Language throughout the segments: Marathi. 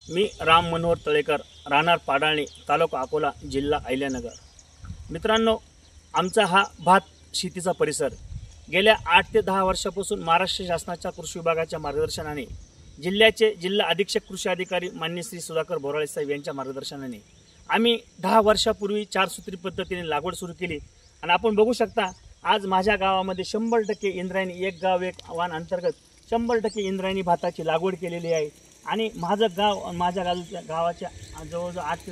मी राम मनोहर तळेकर, राहणार पाडाळणी, तालुका अकोला, जिल्हा अहिल्यानगर। मित्रांनो, आमचा हा भात शेतीचा परिसर गेल्या 8 ते 10 वर्षापासून महाराष्ट्र शासनाच्या कृषी विभागाच्या मार्गदर्शनाने, जिल्ह्याचे जिल्हा अधीक्षक कृषी अधिकारी माननीय श्री सुधाकर बोराळे साहेब यांच्या मार्गदर्शनाने आम्ही 10 वर्षापूर्वी 4 सूत्री पद्धतीने लागवड सुरू केली। आणि आपण बघू शकता, आज माझ्या गावामध्ये 100% इंद्रायणी एक गाव एक वाण अंतर्गत 100% इंद्रायणी भाताची लागवड केलेली आहे। आणि माझं गाव, माझ्या गावाच्या जवळजवळ 8 ते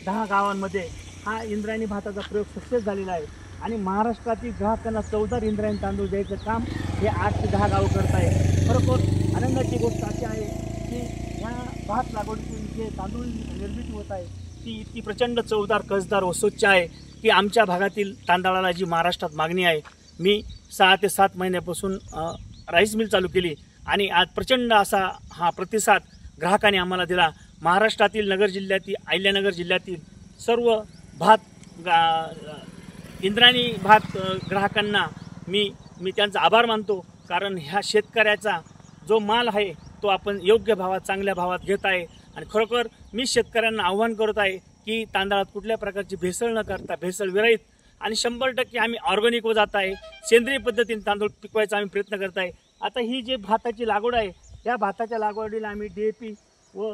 10 गावांमध्ये हा इंद्रायणी भाताचा प्रयोग सक्सेस झालेला आहे। आणि महाराष्ट्रातील ग्राहकांना 14 इंद्रायणी तांदूळ द्यायचं काम हे 8 ते 10 गाव करत आहे। खरोखर आनंदाची गोष्ट अशी आहे की ह्या भात लागवडीतून जे तांदूळ निर्मिती होत आहे ती इतकी प्रचंड चवदार, कसदार व स्वच्छ आहे की आमच्या भागातील तांदळाला जी महाराष्ट्रात मागणी आहे, मी 6 ते 7 महिन्यापासून राईस मिल चालू केली आणि आज प्रचंड असा हा प्रतिसाद ग्राहकांनी आम्हाला दिला। महाराष्ट्रातील नगर जिल्ह्यातील, अहिल्यानगर जिल्ह्यातील सर्व भात इंद्रायणी भात ग्राहकांना मी त्यांचा आभार मानतो। कारण ह्या शेतकऱ्याचा जो माल आहे तो आपण योग्य भावात, चांगल्या भावात घेत आहे। आणि खरोखर मी शेतकऱ्यांना आव्हान करत आहे की तांदळात कुठल्या प्रकारची भेसळ न करता, भेसळ विरहित आणि 100% आम्ही ऑर्गॅनिक व जात आहे, सेंद्रिय पद्धतीने तांदूळ पिकवायचा आम्ही प्रयत्न करत आहे। आता ही जी भाताची लागवड आहे, या भाताच्या लागवडीला आम्ही DAP व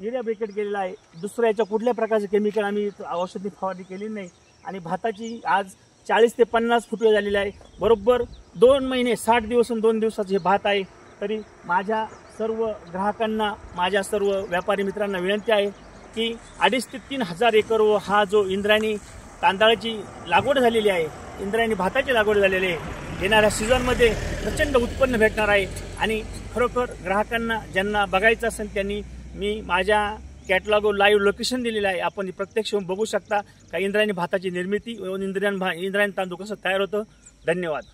युरिया ब्रिकेट केलेला आहे। दुसऱ्याच्या कुठल्या प्रकारचे केमिकल आम्ही औषधी फवारणी केली नाही। आणि भाताची आज 40 ते 50 फुटवे झालेले आहे। बरोबर 2 महिने 60 दिवस आणि 2 दिवसाचे हे भात आहे। तरी माझ्या सर्व ग्राहकांना, माझ्या सर्व व्यापारी मित्रांना विनंती आहे की 2.5 ते 3 हजार एकर व हा जो इंद्रायणी तांदळाची लागवड झालेली आहे, इंद्रायणी भाताची लागवड झालेली आहे, येणाऱ्या सीझनमध्ये प्रचंड उत्पन्न भेटणार आहे। आणि खरोखर ग्राहकांना ज्यांना बघायचं असेल त्यांनी मी माझ्या कॅटलॉग लाईव्ह लोकेशन दिलेलं आहे, आपण प्रत्यक्ष बघू शकता का इंद्रायणी भाताची निर्मिती व इंद्रायणी तांदूळ कसं तयार होतं। धन्यवाद।